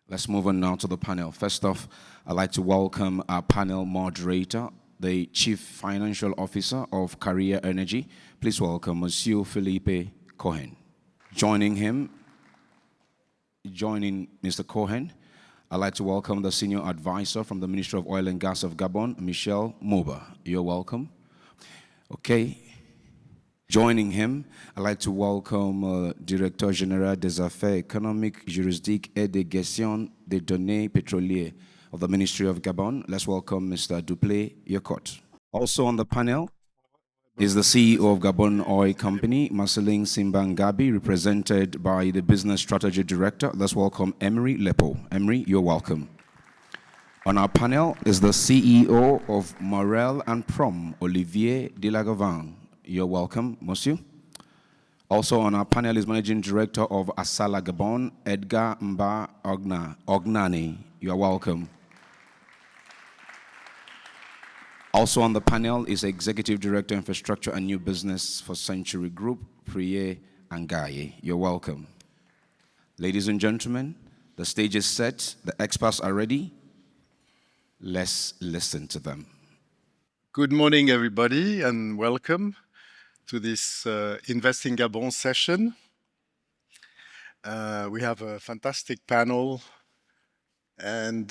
Let's move on now to the panel. First off, I'd like to welcome our panel moderator, the Chief Financial Officer of Kariya Energy. Please welcome Monsieur Philippe Cohen. Joining Mr. Cohen, I'd like to welcome the Senior Advisor from the Ministry of Oil and Gas of Gabon, Michel Mouba. You're welcome. Okay. Joining him, I'd like to welcome Directeur Général des Affaires économiques, juridiques et de gestion des données pétrolières of the Ministry of Gabon. Let's welcome Mr. Duplé Yokot. Also on the panel is the CEO of Gabon Oil Company, Marcellin Simba Ngabi, represented by the Business Strategy Director. Let's welcome Emery Lepo. Emery, you're welcome. On our panel is the CEO of Maurel and Prom, Olivier de Langavant. You're welcome, monsieur. Also on our panel is Managing Director of Asala Gabon, Edgar Mba Ognani. You're welcome. Also on the panel is Executive Director, Infrastructure and New Business for Century Group, Priye Ngabi. You're welcome. Ladies and gentlemen, the stage is set. The experts are ready. Let's listen to them. Good morning, everybody, and welcome to this Invest in Gabon session. We have a fantastic panel, and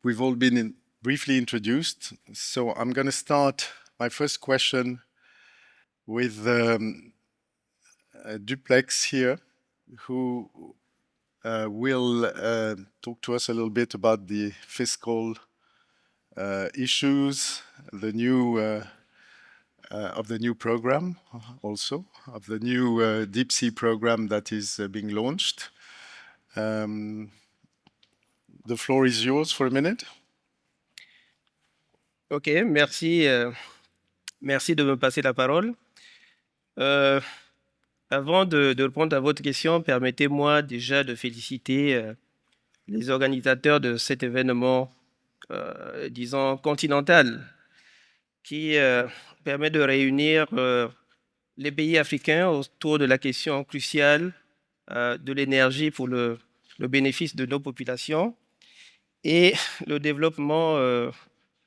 we've all been briefly introduced. So I'm going to start my first question with Duplex here, who will talk to us a little bit about the fiscal issues, the new of the new program, also of the new deep sea program that is being launched. The floor is yours for a minute. Ok, merci. Merci de me passer la parole. Avant de répondre à votre question, permettez-moi déjà de féliciter les organisateurs de cet événement, disons, continental, qui permet de réunir les pays africains autour de la question cruciale de l'énergie pour le bénéfice de nos populations et le développement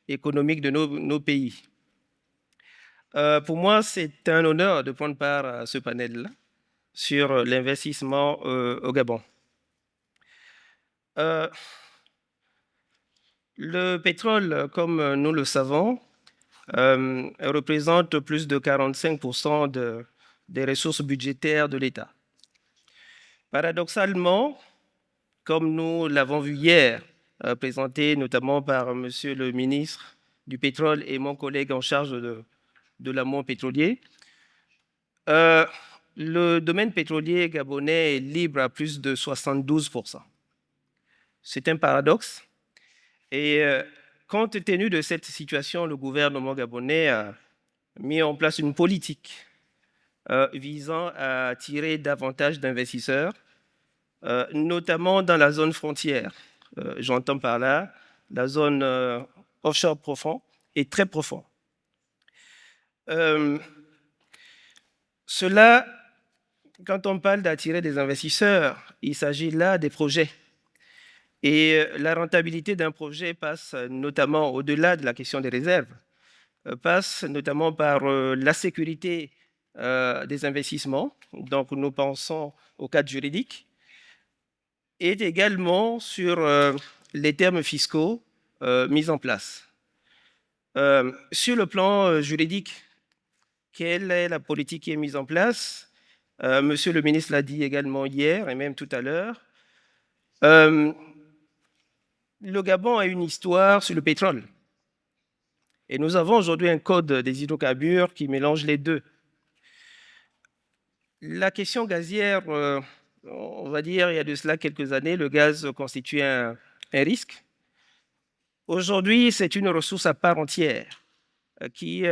économique de nos pays. Pour moi, c'est un honneur de prendre part à ce panel-là sur l'investissement au Gabon. Le pétrole, comme nous le savons, représente plus de 45% des ressources budgétaires de l'État. Paradoxalement, comme nous l'avons vu hier, présenté notamment par Monsieur le ministre du Pétrole et mon collègue en charge de l'amont pétrolier, le domaine pétrolier gabonais est libre à plus de 72%. C'est un paradoxe. Et compte tenu de cette situation, le gouvernement gabonais a mis en place une politique visant à attirer davantage d'investisseurs, notamment dans la zone frontière. J'entends par là la zone offshore profond et très profond. Cela, quand on parle d'attirer des investisseurs, il s'agit là des projets. Et la rentabilité d'un projet passe notamment, au-delà de la question des réserves, passe notamment par la sécurité des investissements. Donc, nous pensons au cadre juridique et également sur les termes fiscaux mis en place. Sur le plan juridique, quelle est la politique qui est mise en place? Monsieur le ministre l'a dit également hier et même tout à l'heure. Le Gabon a une histoire sur le pétrole. Et nous avons aujourd'hui un code des hydrocarbures qui mélange les deux. La question gazière, on va dire, il y a de cela quelques années, le gaz constituait un risque. Aujourd'hui, c'est une ressource à part entière qui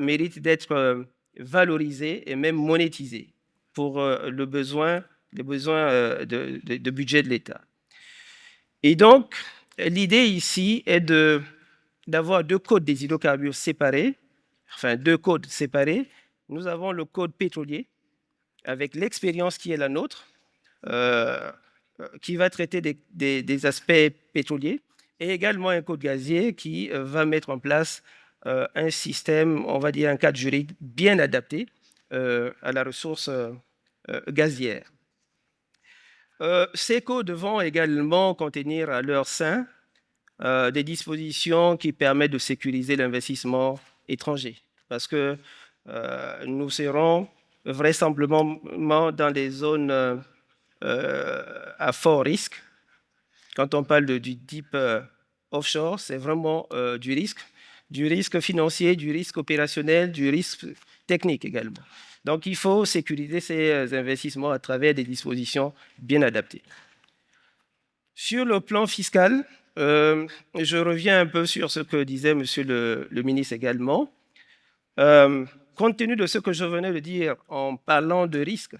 mérite d'être valorisée et même monétisée pour les besoins de budget de l'État. Et donc, l'idée ici est d'avoir deux codes des hydrocarbures séparés, enfin deux codes séparés. Nous avons le code pétrolier avec l'expérience qui est la nôtre, qui va traiter des aspects pétroliers, et également un code gazier qui va mettre en place un système, on va dire un cadre juridique bien adapté à la ressource gazière. Ces codes vont également contenir à leur sein des dispositions qui permettent de sécuriser l'investissement étranger, parce que nous serons vraisemblablement dans des zones à fort risque. Quand on parle du deep offshore, c'est vraiment du risque financier, du risque opérationnel, du risque technique également. Donc, il faut sécuriser ces investissements à travers des dispositions bien adaptées. Sur le plan fiscal, je reviens un peu sur ce que disait Monsieur le ministre également. Compte tenu de ce que je venais de dire en parlant de risque,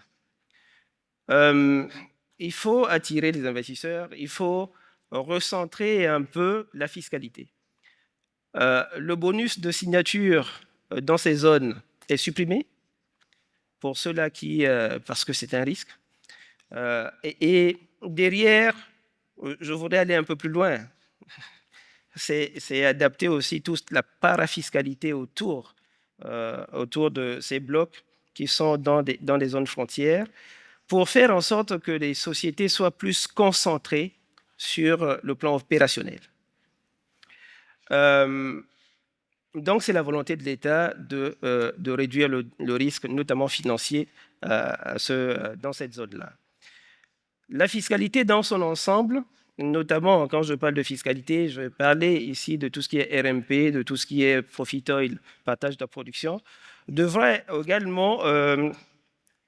il faut attirer les investisseurs, il faut recentrer un peu la fiscalité. Le bonus de signature dans ces zones est supprimé pour ceux-là parce que c'est un risque. Et derrière, je voudrais aller un peu plus loin. C'est adapter aussi toute la parafiscalité autour de ces blocs qui sont dans des zones frontières pour faire en sorte que les sociétés soient plus concentrées sur le plan opérationnel. Donc, c'est la volonté de l'État de réduire le risque, notamment financier, dans cette zone-là. La fiscalité dans son ensemble, notamment quand je parle de fiscalité, je vais parler ici de tout ce qui est RMP, de tout ce qui est profit oil, partage de la production, devrait également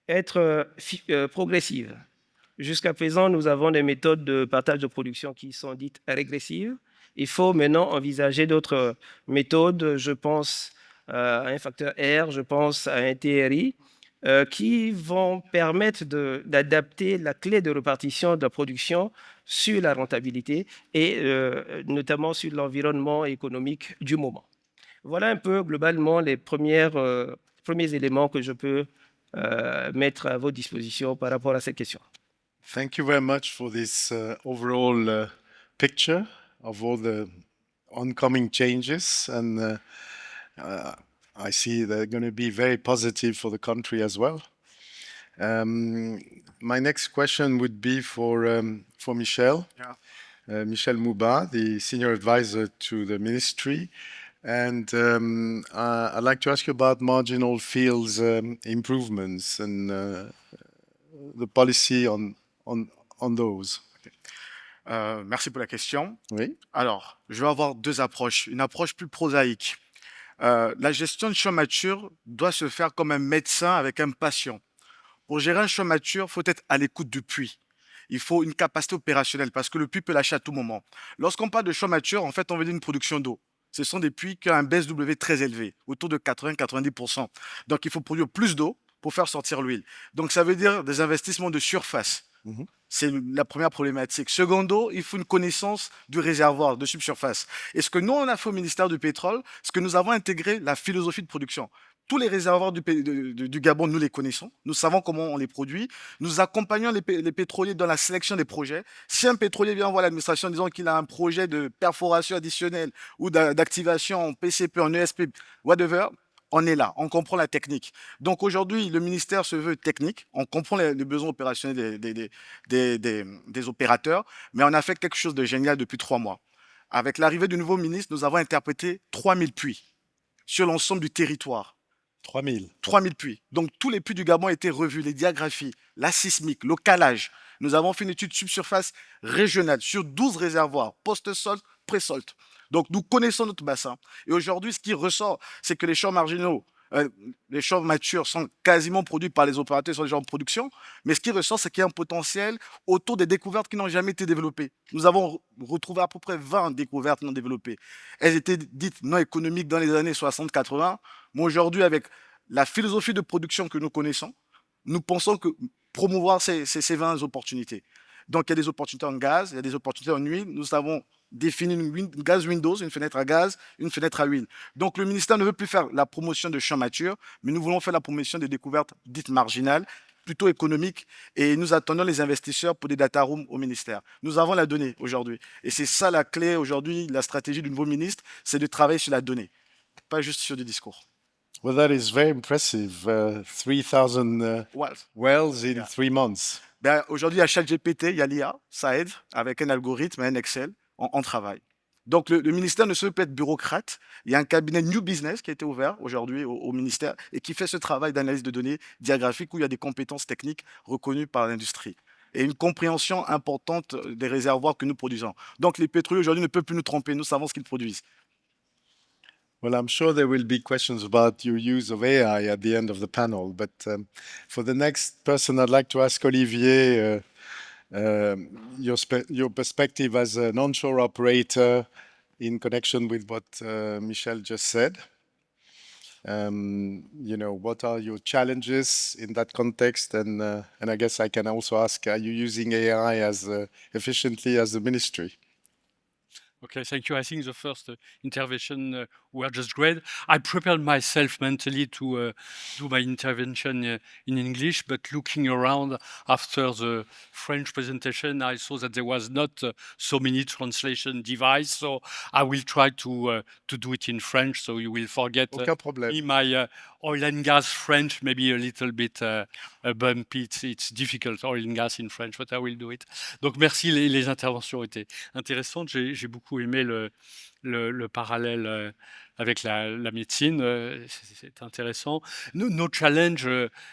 être progressive. Jusqu'à présent, nous avons des méthodes de partage de production qui sont dites régressives. Il faut maintenant envisager d'autres méthodes. Je pense à un facteur R, je pense à un TRI, qui vont permettre d'adapter la clé de répartition de la production sur la rentabilité et notamment sur l'environnement économique du moment. Voilà un peu globalement les premiers éléments que je peux mettre à votre disposition par rapport à cette question. Thank you very much for this overall picture of all the oncoming changes, and I see they're going to be very positive for the country as well. My next question would be for Michel. Yeah. Michel Mouba, the senior advisor to the ministry. And I'd like to ask you about marginal fields improvements and the policy on those. Merci pour la question. Oui. Alors, je vais avoir deux approches. Une approche plus prosaïque. La gestion de champ mature doit se faire comme un médecin avec un patient. Pour gérer un champ mature, il faut être à l'écoute du puits. Il faut une capacité opérationnelle parce que le puits peut lâcher à tout moment. Lorsqu'on parle de champ mature, en fait, on veut dire une production d'eau. Ce sont des puits qui ont un BSW très élevé, autour de 80-90%. Donc, il faut produire plus d'eau pour faire sortir l'huile. Donc, ça veut dire des investissements de surface. Mmh. C'est la première problématique. Secondo, il faut une connaissance du réservoir, de subsurface. Et ce que nous, on a fait au ministère du Pétrole, c'est que nous avons intégré la philosophie de production. Tous les réservoirs du Gabon, nous les connaissons. Nous savons comment on les produit. Nous accompagnons les pétroliers dans la sélection des projets. Si un pétrolier vient voir l'administration en disant qu'il a un projet de perforation additionnelle ou d'activation en PCP, en ESP, whatever, on est là, on comprend la technique. Donc aujourd'hui, le ministère se veut technique, on comprend les besoins opérationnels des opérateurs, mais on a fait quelque chose de génial depuis 3 mois. Avec l'arrivée du nouveau ministre, nous avons interprété 3000 puits sur l'ensemble du territoire. 3000 puits. Donc tous les puits du Gabon étaient revus, les diagraphies, la sismique, le calage. Nous avons fait une étude subsurface régionale sur 12 réservoirs, post-salt, pré-salt. Donc nous connaissons notre bassin. Et aujourd'hui, ce qui ressort, c'est que les champs marginaux, les champs matures sont quasiment produits par les opérateurs, sont déjà en production. Mais ce qui ressort, c'est qu'il y a un potentiel autour des découvertes qui n'ont jamais été développées. Nous avons retrouvé à peu près 20 découvertes non développées. Elles étaient dites non économiques dans les années 60-80. Mais aujourd'hui, avec la philosophie de production que nous connaissons, nous pensons que promouvoir ces 20 opportunités. Donc il y a des opportunités en gaz, il y a des opportunités en huile. Nous avons défini une gaz Windows, une fenêtre à gaz, une fenêtre à huile. Donc le ministère ne veut plus faire la promotion de champs matures, mais nous voulons faire la promotion des découvertes dites marginales, plutôt économique et nous attendons les investisseurs pour des data rooms au ministère. Nous avons la donnée aujourd'hui. Et c'est ça la clé aujourd'hui, la stratégie du nouveau ministre, c'est de travailler sur la donnée, pas juste sur du discours. Well, that is very impressive. 3,000 wells in 3 months. Ben, aujourd'hui, il y a ChatGPT, il y a l'IA, ça aide avec un algorithme, un Excel, on travaille. Donc, le ministère ne se peut pas être bureaucrate. Il y a un cabinet New Business qui a été ouvert aujourd'hui au ministère et qui fait ce travail d'analyse de données diagraphiques où il y a des compétences techniques reconnues par l'industrie et une compréhension importante des réservoirs que nous produisons. Donc, les pétroliers aujourd'hui ne peuvent plus nous tromper. Nous savons ce qu'ils produisent. Well, I'm sure there will be questions about your use of AI at the end of the panel, but for the next person, I'd like to ask Olivier your perspective as an onshore operator in connection with what Michel just said. What are your challenges in that context? And I guess I can also ask, are you using AI as efficiently as the ministry? Okay, thank you. I think the first intervention were just great. I prepared myself mentally to do my intervention in English, but looking around after the French presentation, I saw that there was not so many translation device. So I will try to do it in French, so you will forget me, my oil and gas French, maybe a little bit bumpy. It's difficult, oil and gas in French, but I will do it. Donc merci, les interventions étaient intéressantes. J'ai beaucoup aimé le parallèle avec la médecine, c'est intéressant. Nos challenges,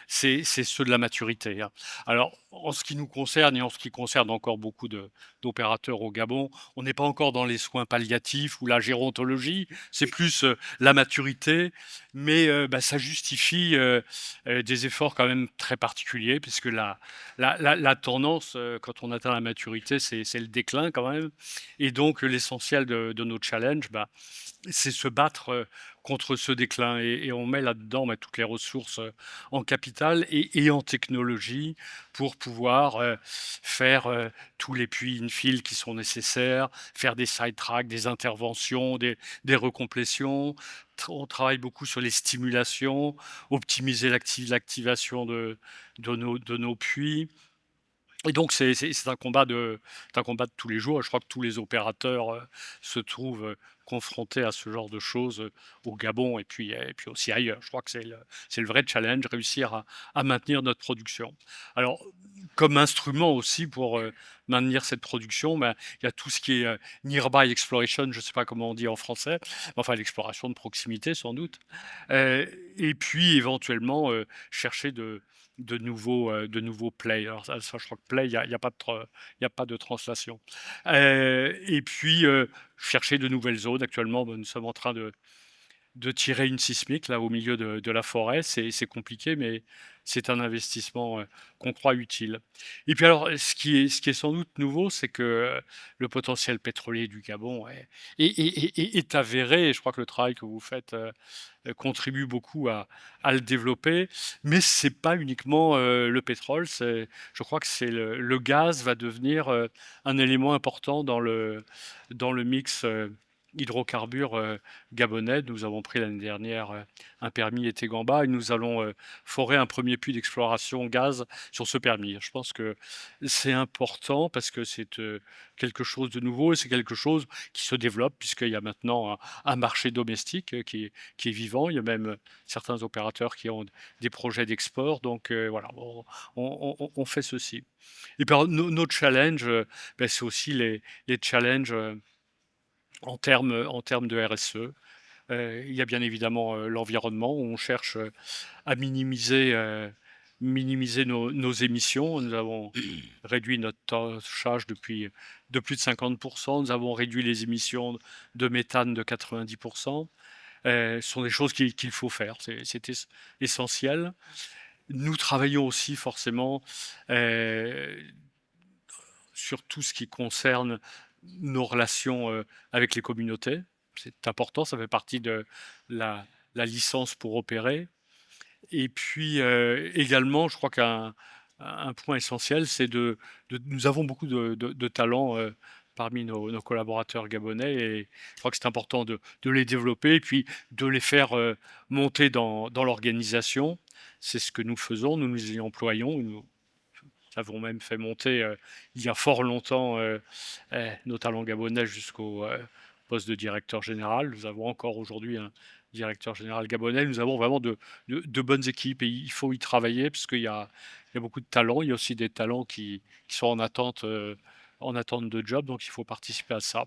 c'est ceux de la maturité. Hein. Alors, en ce qui nous concerne et en ce qui concerne encore beaucoup d'opérateurs au Gabon, on n'est pas encore dans les soins palliatifs ou la gérontologie, c'est plus la maturité, mais ça justifie des efforts quand même très particuliers, puisque la tendance, quand on atteint la maturité, c'est le déclin quand même. Et donc, l'essentiel de nos challenges, c'est se battre contre ce déclin et on met là-dedans toutes les ressources en capital et en technologie pour pouvoir faire tous les puits infill qui sont nécessaires, faire des sidetracks, des interventions, des recomplétions. On travaille beaucoup sur les stimulations, optimiser l'activation de nos puits. Et donc, c'est un combat de tous les jours. Je crois que tous les opérateurs se trouvent confrontés à ce genre de choses au Gabon et puis aussi ailleurs. Je crois que c'est le vrai challenge, réussir à maintenir notre production. Alors, comme instrument aussi pour maintenir cette production, il y a tout ce qui est nearby exploration, je ne sais pas comment on dit en français, enfin l'exploration de proximité sans doute. Et puis, éventuellement, chercher de nouveaux plays. Alors ça, je crois que play, il n'y a pas de translation. Et puis, chercher de nouvelles zones. Actuellement, nous sommes en train de tirer une sismique là au milieu de la forêt. C'est compliqué, mais c'est un investissement qu'on croit utile. Et puis alors, ce qui est sans doute nouveau, c'est que le potentiel pétrolier du Gabon est avéré. Et je crois que le travail que vous faites contribue beaucoup à le développer. Mais c'est pas uniquement le pétrole. Je crois que le gaz va devenir un élément important dans le mix hydrocarbures gabonais. Nous avons pris l'année dernière un permis Gamba et nous allons forer un premier puits d'exploration gaz sur ce permis. Je pense que c'est important parce que c'est quelque chose de nouveau et c'est quelque chose qui se développe puisqu'il y a maintenant un marché domestique qui est vivant. Il y a même certains opérateurs qui ont des projets d'export. Donc voilà, on fait ceci. Et puis nos challenges, c'est aussi les challenges en termes de RSE. Il y a bien évidemment l'environnement où on cherche à minimiser nos émissions. Nous avons réduit notre tâchage de plus de 50%. Nous avons réduit les émissions de méthane de 90%. Ce sont des choses qu'il faut faire. C'est essentiel. Nous travaillons aussi forcément sur tout ce qui concerne nos relations avec les communautés. C'est important, ça fait partie de la licence pour opérer. Et puis également, je crois qu'un point essentiel, c'est nous avons beaucoup de talents parmi nos collaborateurs gabonais et je crois que c'est important de les développer et puis de les faire monter dans l'organisation. c'est ce que nous faisons, nous nous y employons, nous avons même fait monter il y a fort longtemps nos talents gabonais jusqu'au poste de directeur général. Nous avons encore aujourd'hui un directeur général gabonais. Nous avons vraiment de bonnes équipes et il faut y travailler parce qu'il y a beaucoup de talents. Il y a aussi des talents qui sont en attente de job, donc il faut participer à ça.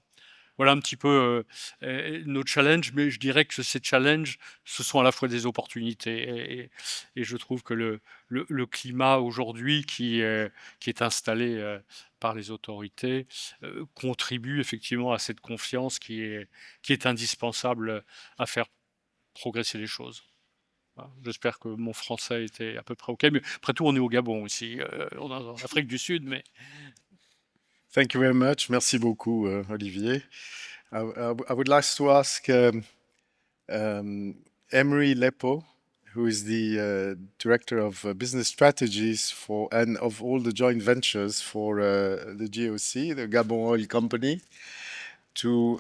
Voilà un petit peu nos challenges, mais je dirais que ces challenges, ce sont à la fois des opportunités. Et je trouve que le climat aujourd'hui qui est installé par les autorités contribue effectivement à cette confiance qui est indispensable à faire progresser les choses. Voilà. J'espère que mon français était à peu près OK, mais après tout, on est au Gabon aussi. On est en Afrique du Sud, mais... Thank you very much. Merci beaucoup, Olivier. I would like to ask Emery Lepo, who is the Director of Business Strategies and of all the joint ventures for the GOC, the Gabon Oil Company, to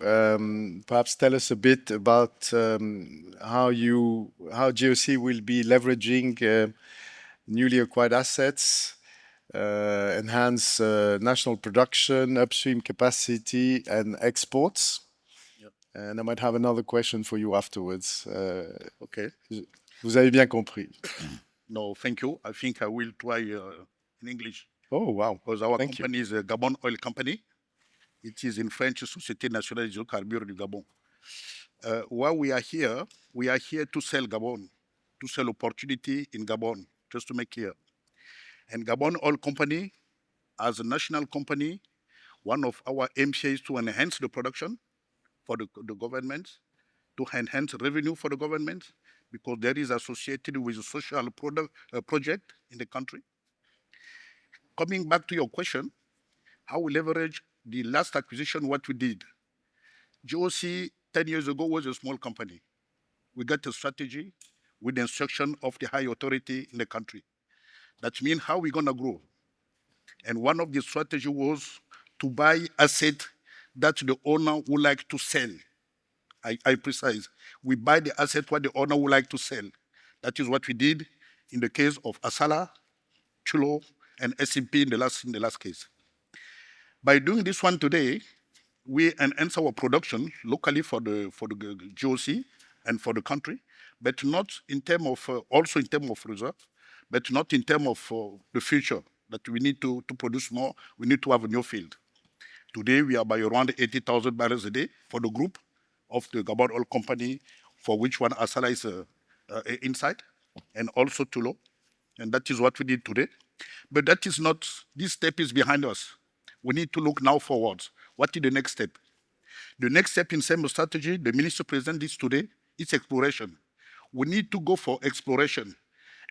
perhaps tell us a bit about how GOC will be leveraging newly acquired assets, enhance national production, upstream capacity, and exports. Yep. And I might have another question for you afterwards. Okay. Vous avez bien compris. No, thank you. I think I will try in English. Oh, wow. Because our Thank company is a Gabon Oil Company. It is in French, Société Nationale des Hydrocarbures du Gabon. While we are here to sell Gabon, to sell opportunity in Gabon, just to make clear. And Gabon Oil Company, as a national company, one of our aims is to enhance the production for the government, to enhance revenue for the government, because there is associated with a social project in the country. Coming back to your question, how we leverage the last acquisition, what we did. GOC 10 years ago was a small company. We got a strategy with the instruction of the high authority in the country. That means how we're gonna grow. And one of the strategy was to buy asset that the owner would like to sell. I precise. We buy the asset what the owner would like to sell. That is what we did in the case of Asala, Chulo, and SMP in the last case. By doing this one today, we enhance our production locally for the GOC and for the country, but not in terms of also in terms of reserve, but not in terms of the future that we need to produce more. We need to have a new field. Today we are by around 80,000 barrels a day for the group of the Gabon Oil Company, for which one Asala is inside, and also Tulo, and that is what we did today. But that is not, this step is behind us. We need to look now forwards. What is the next step? The next step in Simba strategy, the minister presented this today, is exploration. We need to go for exploration.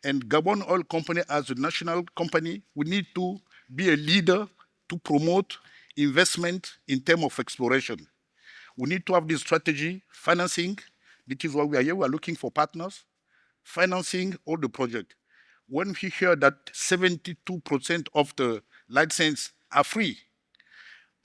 And Gabon Oil Company, as a national company, we need to be a leader to promote investment in terms of exploration. We need to have this strategy, financing, which is why we are here, we are looking for partners, financing all the project. When we hear that 72% of the licenses are free,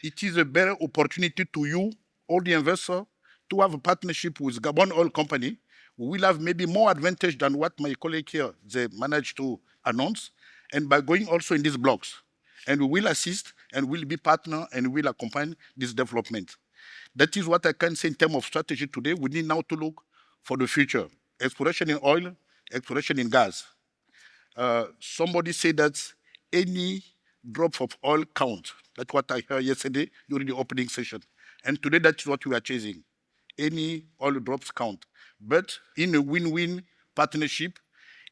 it is a better opportunity to you, all the investors, to have a partnership with Gabon Oil Company. We will have maybe more advantage than what my colleague here, they managed to announce, and by going also in these blocks. And we will assist and will be partner and will accompany this development. That is what I can say in terms of strategy today. We need now to look for the future. Exploration in oil, exploration in gas. Somebody said that any drop of oil count. That's what I heard yesterday during the opening session. And today that's what we are chasing. Any oil drops count. But in a win-win partnership,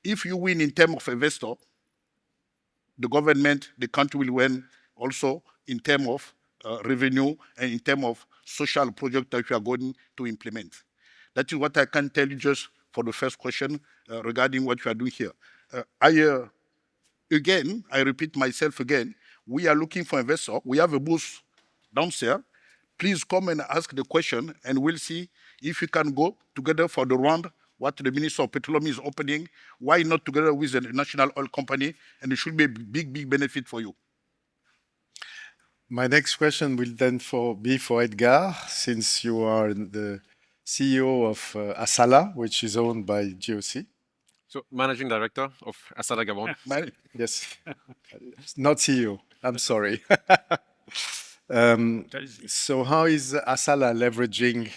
if you win in terms of investor, the government, the country will win also in terms of revenue and in terms of social project that we are going to implement. That is what I can tell you just for the first question regarding what we are doing here. Again, I repeat myself again, we are looking for investors. We have a booth downstairs. Please come and ask the question and we'll see if we can go together for the round what the Minister of Petroleum is opening. Why not together with the national oil company? And it should be a big, big benefit for you. My next question will then be for Edgar, since you are the CEO of Asala, which is owned by GOC. So, Managing Director of Asala Gabon. Yes, not CEO. I'm sorry. So how is Asala leveraging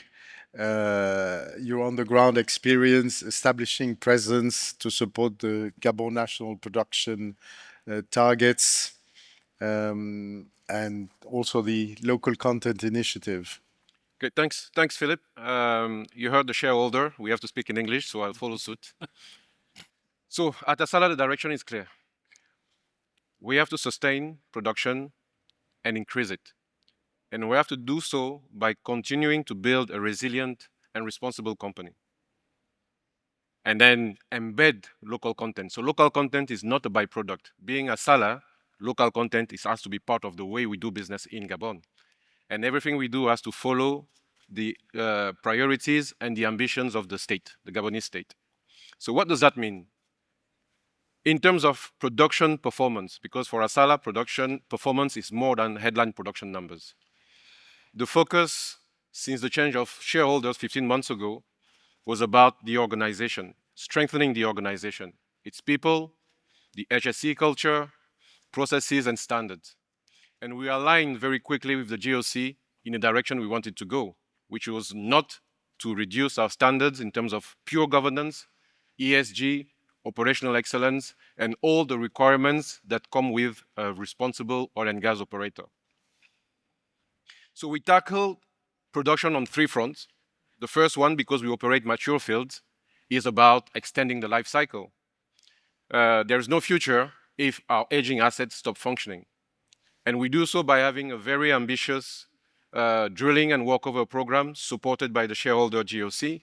your on-the-ground experience, establishing presence to support the Gabon national production targets, and also the local content initiative? Okay, thanks, Philippe. You heard the shareholder. We have to speak in English, so I'll follow suit. So at Asala, the direction is clear. We have to sustain production and increase it. And we have to do so by continuing to build a resilient and responsible company. And then embed local content. So local content is not a byproduct. Being Asala, local content has to be part of the way we do business in Gabon. And everything we do has to follow the priorities and the ambitions of the state, the Gabonese state. So what does that mean? In terms of production performance, because for Asala, production performance is more than headline production numbers. The focus since the change of shareholders 15 months ago was about the organization, strengthening the organization, its people, the HSE culture, processes, and standards. And we aligned very quickly with the GOC in a direction we wanted to go, which was not to reduce our standards in terms of pure governance, ESG, operational excellence, and all the requirements that come with a responsible oil and gas operator. So we tackled production on 3 fronts. The first one, because we operate mature fields, is about extending the life cycle. There is no future if our aging assets stop functioning. And we do so by having a very ambitious drilling and workover program supported by the shareholder GOC.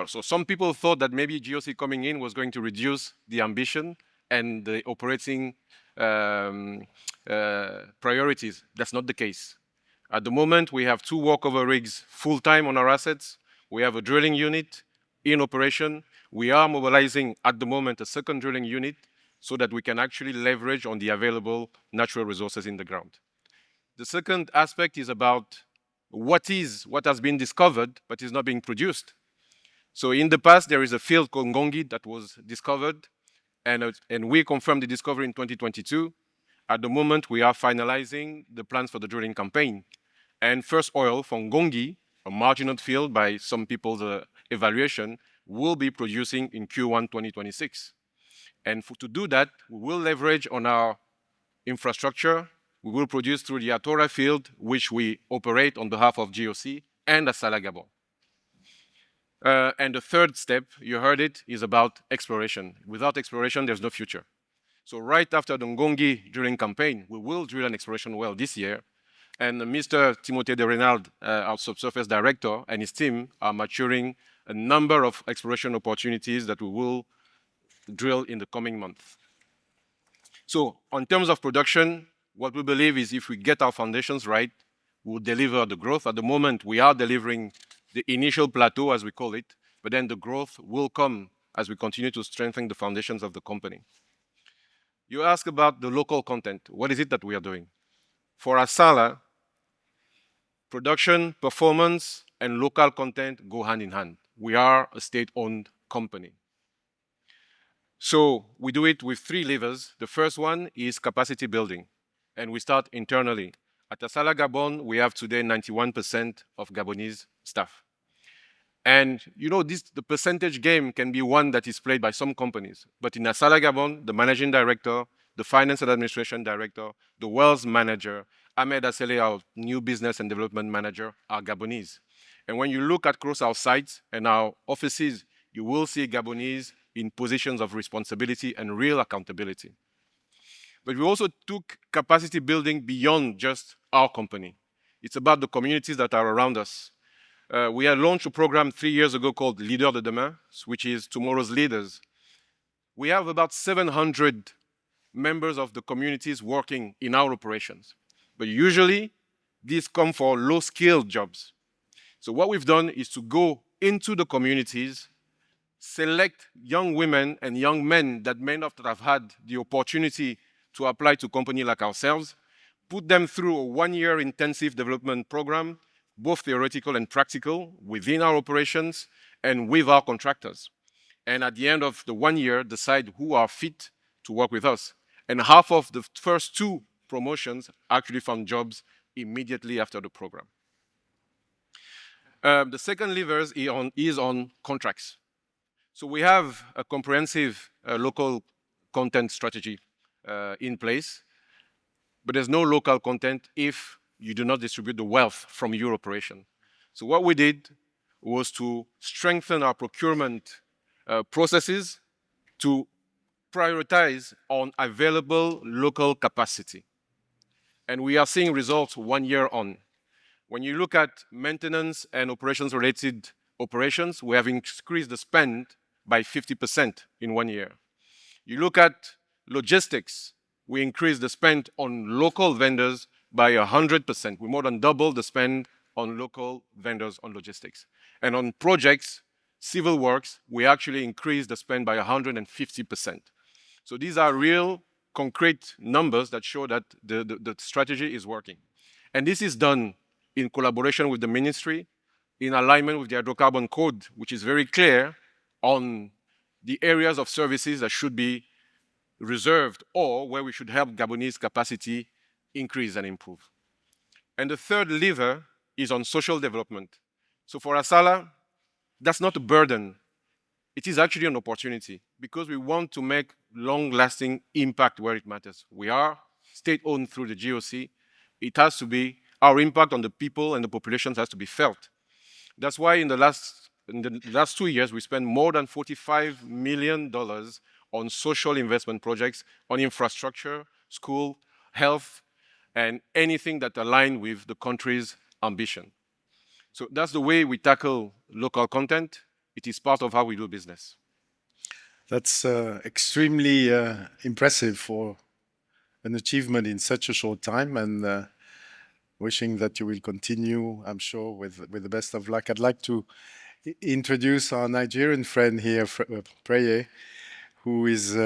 So some people thought that maybe GOC coming in was going to reduce the ambition and the operating priorities. That's not the case. At the moment, we have 2 workover rigs full-time on our assets. We have a drilling unit in operation. We are mobilizing at the moment a second drilling unit so that we can actually leverage on the available natural resources in the ground. The second aspect is about what has been discovered but is not being produced. So in the past, there is a field called Ngongi that was discovered, and we confirmed the discovery in 2022. At the moment, we are finalizing the plans for the drilling campaign. And first oil from Ngongi, a marginal field by some people's evaluation, will be producing in Q1 2026. And to do that, we will leverage on our infrastructure. We will produce through the Atora field, which we operate on behalf of GOC and Asala Gabon. And the third step, you heard it, is about exploration. Without exploration, there's no future. So right after the Ngongi drilling campaign, we will drill an exploration well this year. And Mr. Timothée de Renald, our subsurface director, and his team are maturing a number of exploration opportunities that we will drill in the coming months. So in terms of production, what we believe is if we get our foundations right, we'll deliver the growth. At the moment, we are delivering the initial plateau, as we call it, but then the growth will come as we continue to strengthen the foundations of the company. You ask about the local content. What is it that we are doing? For Asala, production, performance, and local content go hand in hand. We are a state-owned company. So we do it with 3 levers. The first one is capacity building, and we start internally. At Asala Gabon, we have today 91% of Gabonese staff. And you know, the percentage game can be one that is played by some companies. But in Asala Gabon, the managing director, the finance and administration director, the wells manager, Ahmed Assele, our new business and development manager, are Gabonese. And when you look across our sites and our offices, you will see Gabonese in positions of responsibility and real accountability. But we also took capacity building beyond just our company. It's about the communities that are around us. We had launched a program 3 years ago called Leaders de Demain, which is tomorrow's leaders. We have about 700 members of the communities working in our operations. But usually, these come for low-skilled jobs. So what we've done is to go into the communities, select young women and young men that may not have had the opportunity to apply to a company like ourselves, put them through a 1-year intensive development program, both theoretical and practical, within our operations and with our contractors. and at the end of the 1 year, decide who are fit to work with us. And half of the first 2 promotions actually found jobs immediately after the program. The second lever is on contracts. So we have a comprehensive local content strategy in place, but there's no local content if you do not distribute the wealth from your operation. So what we did was to strengthen our procurement processes to prioritize on available local capacity. And we are seeing results 1 year on. When you look at maintenance and operations-related operations, we have increased the spend by 50% in 1 year. You look at logistics, we increased the spend on local vendors by 100%. We more than doubled the spend on local vendors on logistics. And on projects, civil works, we actually increased the spend by 150%. So these are real, concrete numbers that show that the strategy is working. And this is done in collaboration with the ministry, in alignment with the hydrocarbon code, which is very clear on the areas of services that should be reserved or where we should help Gabonese capacity increase and improve. And the third lever is on social development. So for Asala, that's not a burden. It is actually an opportunity because we want to make long-lasting impact where it matters. We are state-owned through the GOC. It has to be, our impact on the people and the populations has to be felt. That's why in the last 2 years, we spent more than $45 million on social investment projects, on infrastructure, school, health, and anything that aligns with the country's ambition. So that's the way we tackle local content. It is part of how we do business. That's extremely impressive for an achievement in such a short time, and wishing that you will continue, I'm sure, with the best of luck. I'd like to introduce our Nigerian friend here, Preye, who is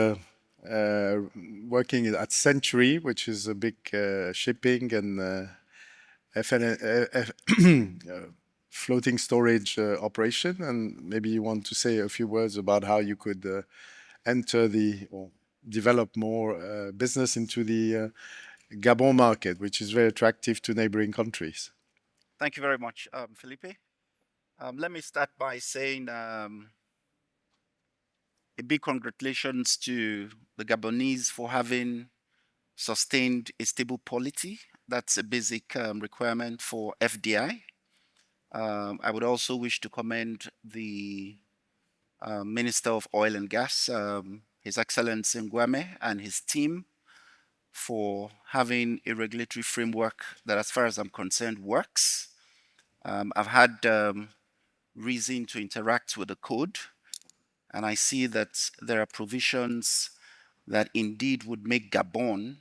working at Century, which is a big shipping and floating storage operation. And maybe you want to say a few words about how you could enter or develop more business into the Gabon market, which is very attractive to neighboring countries. Thank you very much, Philippe. Let me start by saying a big congratulations to the Gabonese for having sustained a stable polity. That's a basic requirement for FDI. I would also wish to commend the Minister of Oil and Gas, His Excellency Ngabi, and his team for having a regulatory framework that, as far as I'm concerned, works. I've had reason to interact with the code, and I see that there are provisions that indeed would make Gabon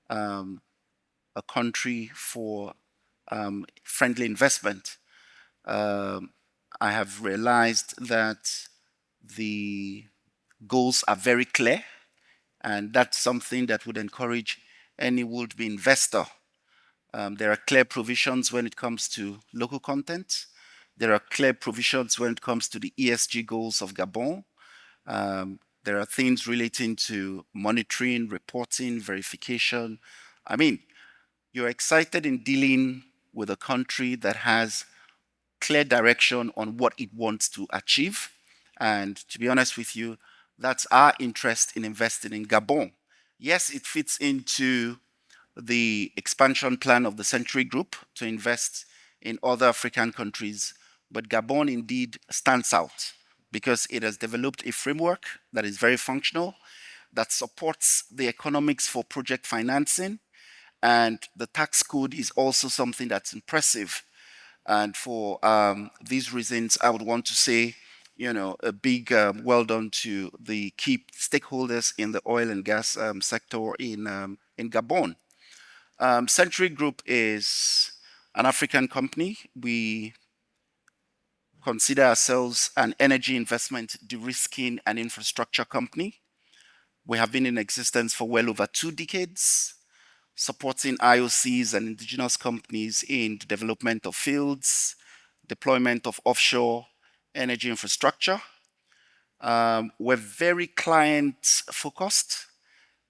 a country for friendly investment. I have realized that the goals are very clear, and that's something that would encourage any would-be investor. There are clear provisions when it comes to local content. There are clear provisions when it comes to the ESG goals of Gabon. There are things relating to monitoring, reporting, verification. I mean, you're excited in dealing with a country that has clear direction on what it wants to achieve. And to be honest with you, that's our interest in investing in Gabon. Yes, it fits into the expansion plan of the Century Group to invest in other African countries, but Gabon indeed stands out because it has developed a framework that is very functional, that supports the economics for project financing, and the tax code is also something that's impressive. And for these reasons, I would want to say, a big well done to the key stakeholders in the oil and gas sector in Gabon. Century Group is an African company. We consider ourselves an energy investment de-risking and infrastructure company. We have been in existence for well over 2 decades, supporting IOCs and indigenous companies in the development of fields, deployment of offshore energy infrastructure. We're very client focused.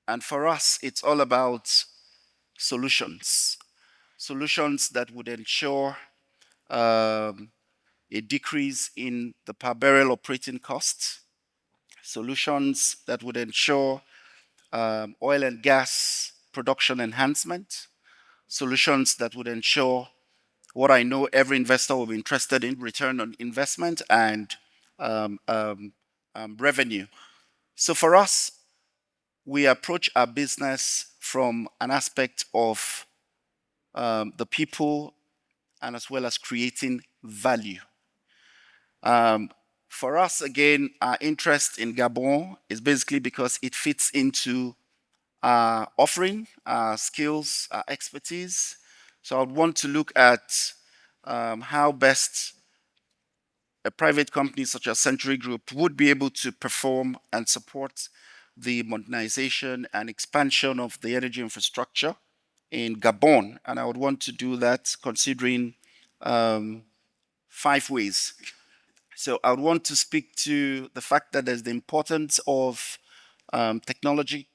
And for us, it's all about solutions. Solutions that would ensure a decrease in the per barrel operating costs. Solutions that would ensure oil and gas production enhancement. Solutions that would ensure what I know every investor will be interested in, return on investment and revenue. So for us, we approach our business from an aspect of the people and as well as creating value. For us, again, our interest in Gabon is basically because it fits into our offering, our skills, our expertise. So I would want to look at how best a private company such as Century Group would be able to perform and support the modernization and expansion of the energy infrastructure in Gabon. And I would want to do that considering 5 ways. So I would want to speak to the fact that there's the importance of technology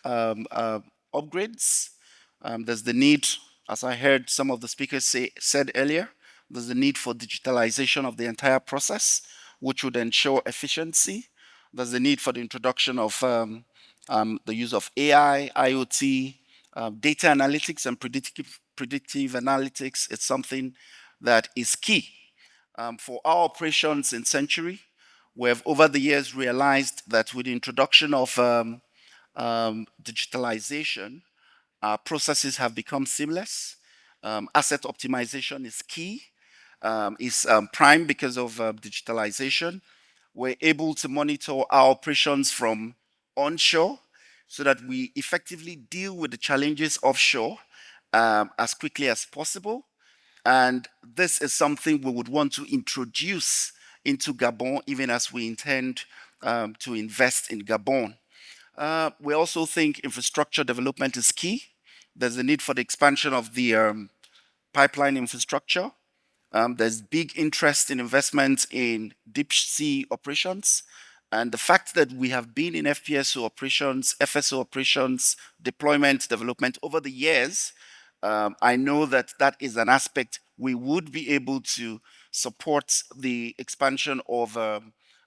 upgrades. There's the need, as I heard some of the speakers said earlier, there's the need for digitalization of the entire process, which would ensure efficiency. There's the need for the introduction of the use of AI, IoT, data analytics and predictive analytics. It's something that is key. For our operations in Century, we have over the years realized that with the introduction of digitalization, our processes have become seamless. Asset optimization is key, is prime because of digitalization. We're able to monitor our operations from onshore so that we effectively deal with the challenges offshore as quickly as possible. And this is something we would want to introduce into Gabon, even as we intend to invest in Gabon. We also think infrastructure development is key. There's a need for the expansion of the pipeline infrastructure. There's big interest in investment in deep sea operations. And the fact that we have been in FPSO operations, FSO operations, deployment, development over the years, I know that that is an aspect we would be able to support the expansion of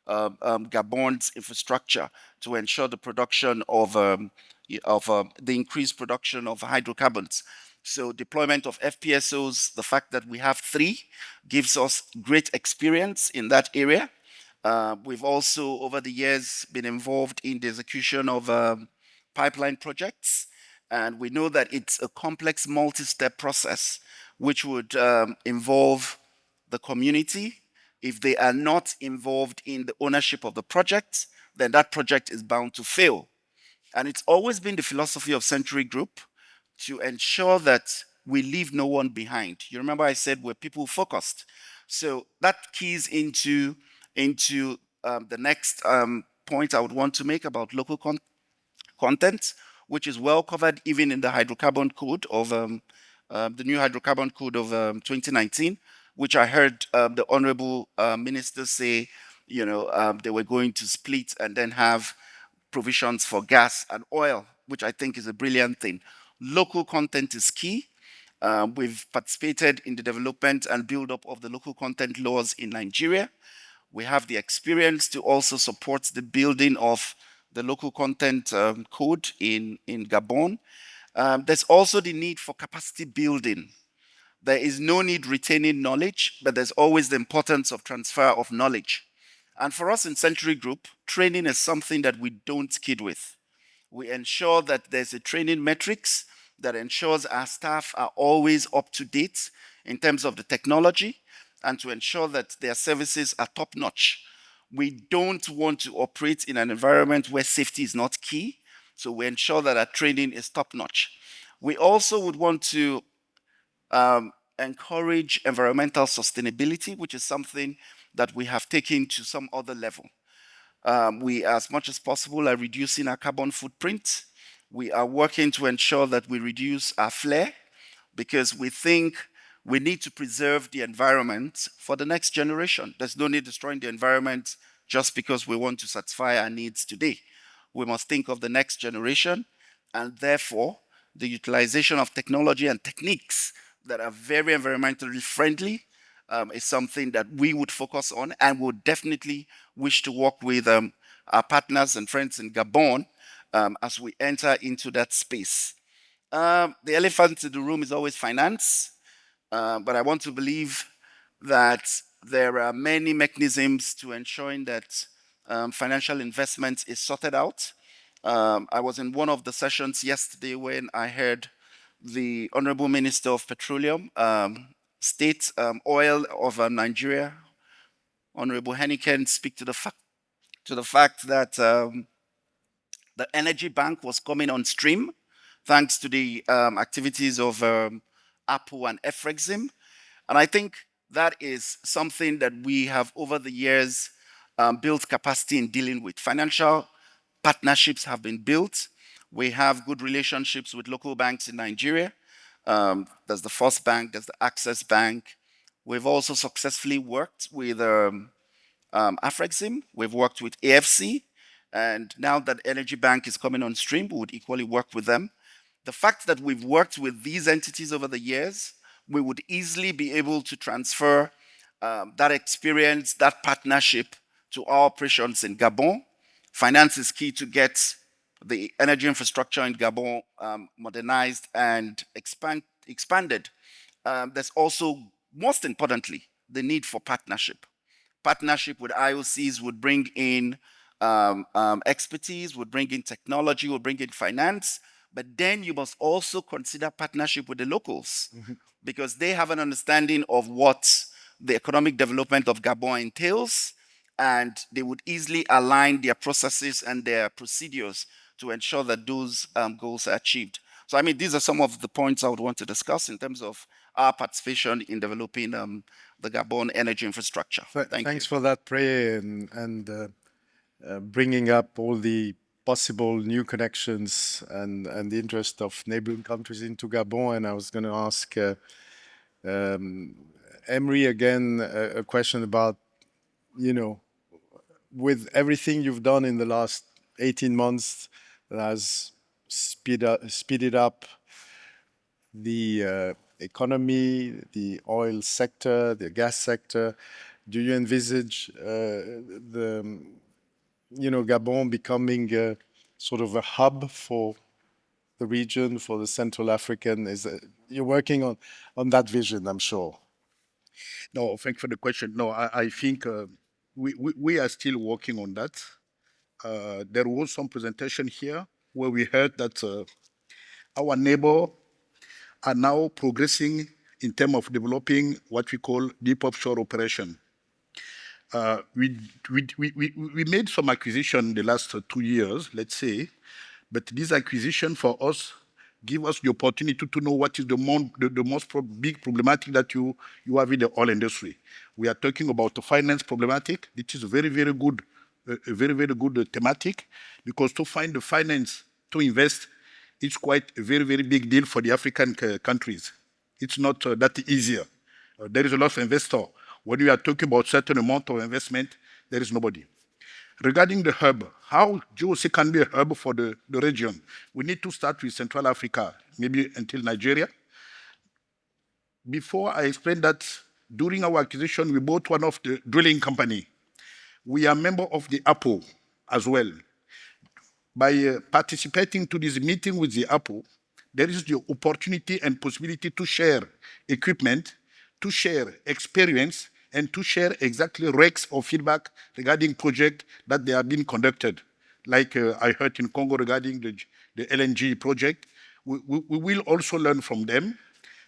Gabon's infrastructure to ensure the production of the increased production of hydrocarbons. So deployment of FPSOs, the fact that we have 3 gives us great experience in that area. We've also, over the years, been involved in the execution of pipeline projects. And we know that it's a complex multi-step process, which would involve the community. If they are not involved in the ownership of the project, then that project is bound to fail. And it's always been the philosophy of Century Group to ensure that we leave no one behind. You remember I said we're people focused. So that keys into the next point I would want to make about local content, which is well covered even in the hydrocarbon code of the new hydrocarbon code of 2019, which I heard the honorable minister say, they were going to split and then have provisions for gas and oil, which I think is a brilliant thing. Local content is key. We've participated in the development and build-up of the local content laws in Nigeria. We have the experience to also support the building of the local content code in Gabon. There's also the need for capacity building. There is no need retaining knowledge, but there's always the importance of transfer of knowledge. And for us in Century Group, training is something that we don't kid with. We ensure that there's a training metrics that ensures our staff are always up to date in terms of the technology and to ensure that their services are top-notch. We don't want to operate in an environment where safety is not key, so we ensure that our training is top-notch. We also would want to encourage environmental sustainability, which is something that we have taken to some other level. We, as much as possible, are reducing our carbon footprint. We are working to ensure that we reduce our flare because we think we need to preserve the environment for the next generation. There's no need destroying the environment just because we want to satisfy our needs today. We must think of the next generation, and therefore the utilization of technology and techniques that are very environmentally friendly is something that we would focus on, and would definitely wish to work with our partners and friends in Gabon as we enter into that space. The elephant in the room is always finance, but I want to believe that there are many mechanisms to ensuring that financial investment is sorted out. I was in one of the sessions yesterday when I heard the Honorable Minister of Petroleum, State Oil of Nigeria, Honorable Henneken, speak to the fact that the Energy Bank was coming on stream thanks to the activities of Apple and Efrexim. And I think that is something that we have over the years built capacity in dealing with. Financial partnerships have been built. We have good relationships with local banks in Nigeria. There's the First Bank, there's the Access Bank. We've also successfully worked with Afrexim. We've worked with AFC. And now that Energy Bank is coming on stream, we would equally work with them. The fact that we've worked with these entities over the years, we would easily be able to transfer that experience, that partnership to our operations in Gabon. Finance is key to get the energy infrastructure in Gabon modernized and expanded. There's also, most importantly, the need for partnership. Partnership with IOCs would bring in expertise, would bring in technology, would bring in finance, but then you must also consider partnership with the locals, because they have an understanding of what the economic development of Gabon entails, and they would easily align their processes and their procedures to ensure that those goals are achieved. So, I mean, these are some of the points I would want to discuss in terms of our participation in developing the Gabon energy infrastructure. Thanks for that, Prey, and bringing up all the possible new connections and the interest of neighboring countries into Gabon. And I was going to ask Emery again a question about, you know, with everything you've done in the last 18 months that has speeded up the economy, the oil sector, the gas sector, do you envisage Gabon becoming sort of a hub for the region, for the Central African? You're working on that vision, I'm sure. No, thank you for the question. No, I think we are still working on that. There was some presentation here where we heard that our neighbor are now progressing in terms of developing what we call deep offshore operation. We made some acquisition the last 2 years, let's say, but this acquisition for us give us the opportunity to know what is the most big problematic that you have in the oil industry. We are talking about the finance problematic. It is a very, very good, thematic, because to find the finance to invest, it's quite a very, very big deal for the African countries. It's not that easier. There is a lot of investor. When we are talking about certain amount of investment, there is nobody. Regarding the hub, how GOC can be a hub for the region? We need to start with Central Africa, maybe until Nigeria. Before I explain that, during our acquisition, we bought one of the drilling company. We are member of the APO as well. By participating to this meeting with the APO, there is the opportunity and possibility to share equipment, to share experience, and to share exactly recs or feedback regarding projects that they have been conducted. Like I heard in Congo regarding the LNG project, we will also learn from them.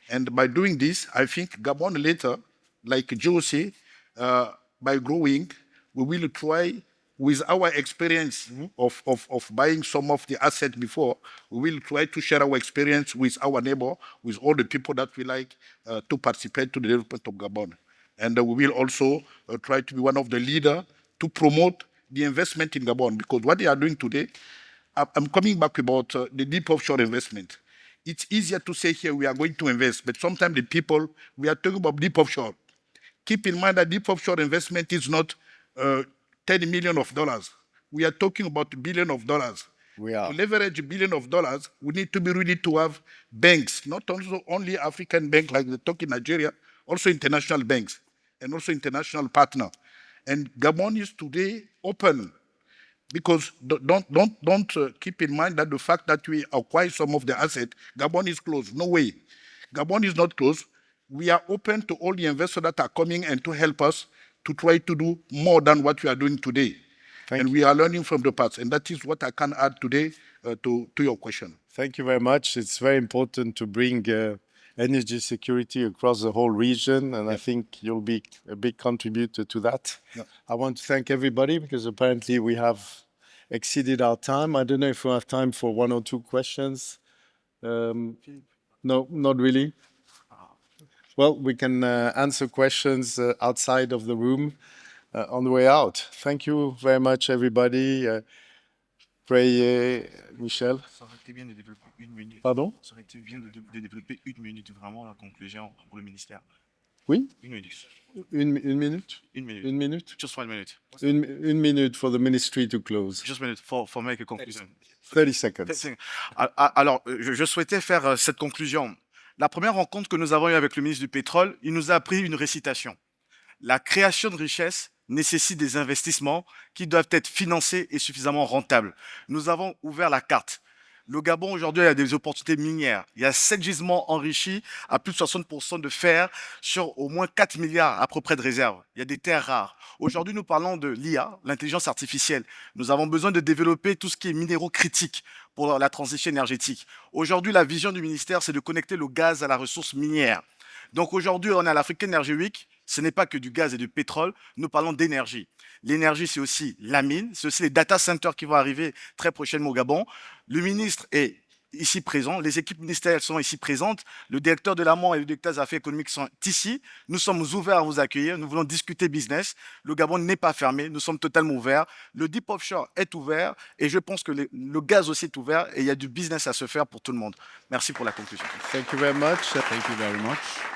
And by doing this, I think Gabon later, like GOC, by growing, we will try with our experience of buying some of the assets before, we will try to share our experience with our neighbor, with all the people that we like to participate to the development of Gabon. And we will also try to be one of the leaders to promote the investment in Gabon, because what they are doing today, I'm coming back about the deep offshore investment. It's easier to say here we are going to invest, but sometimes the people, we are talking about deep offshore. Keep in mind that deep offshore investment is not $10 million. We are talking about billion of dollars. We are. To leverage $1 billion, we need to be ready to have banks, not also only African banks like they talk in Nigeria, also international banks and also international partner. And Gabon is today open, because don't keep in mind that the fact that we acquire some of the asset, Gabon is closed. No way. Gabon is not closed. We are open to all the investors that are coming and to help us to try to do more than what we are doing today. And we are learning from the past. And that is what I can add today to your question. Thank you very much. It's very important to bring energy security across the whole region, and I think you'll be a big contributor to that. I want to thank everybody, because apparently we have exceeded our time. I don't know if we have time for 1 or 2 questions. No, not really. Well, we can answer questions outside of the room on the way out. Thank you very much, everybody. Pray, Michel. Ça aurait été bien de développer 1 minute. Pardon? Ça aurait été bien de développer 1 minute, vraiment, la conclusion pour le ministère. Oui? 1 minute. Une minute? 1 minute. 1 minute? Just 1 minute. Une minute for the ministry to close. Just 1 minute for make a conclusion. 30 seconds. Alors, je souhaitais faire cette conclusion. La première rencontre que nous avons eue avec le ministre du Pétrole, il nous a appris une récitation. La création de richesses nécessite des investissements qui doivent être financés et suffisamment rentables. Nous avons ouvert la carte. Le Gabon, aujourd'hui, a des opportunités minières. Il y a 7 gisements enrichis à plus de 60% de fer sur au moins 4 milliards à peu près de réserves. Il y a des terres rares. Aujourd'hui, nous parlons de l'IA, l'intelligence artificielle. Nous avons besoin de développer tout ce qui est minéraux critiques pour la transition énergétique. Aujourd'hui, la vision du ministère, c'est de connecter le gaz à la ressource minière. Donc aujourd'hui, on est à l'African Energy Week. Ce n'est pas que du gaz et du pétrole, nous parlons d'énergie. L'énergie, c'est aussi la mine, c'est aussi les data centers qui vont arriver très prochainement au Gabon. Le ministre est ici présent, les équipes ministérielles sont ici présentes, le directeur de l'amont et le directeur des affaires économiques sont ici. Nous sommes ouverts à vous accueillir, nous voulons discuter business. Le Gabon n'est pas fermé, nous sommes totalement ouverts. Le deep offshore est ouvert et je pense que le gaz aussi est ouvert et il y a du business à se faire pour tout le monde. Merci pour la conclusion. Thank you very much. Thank you very much.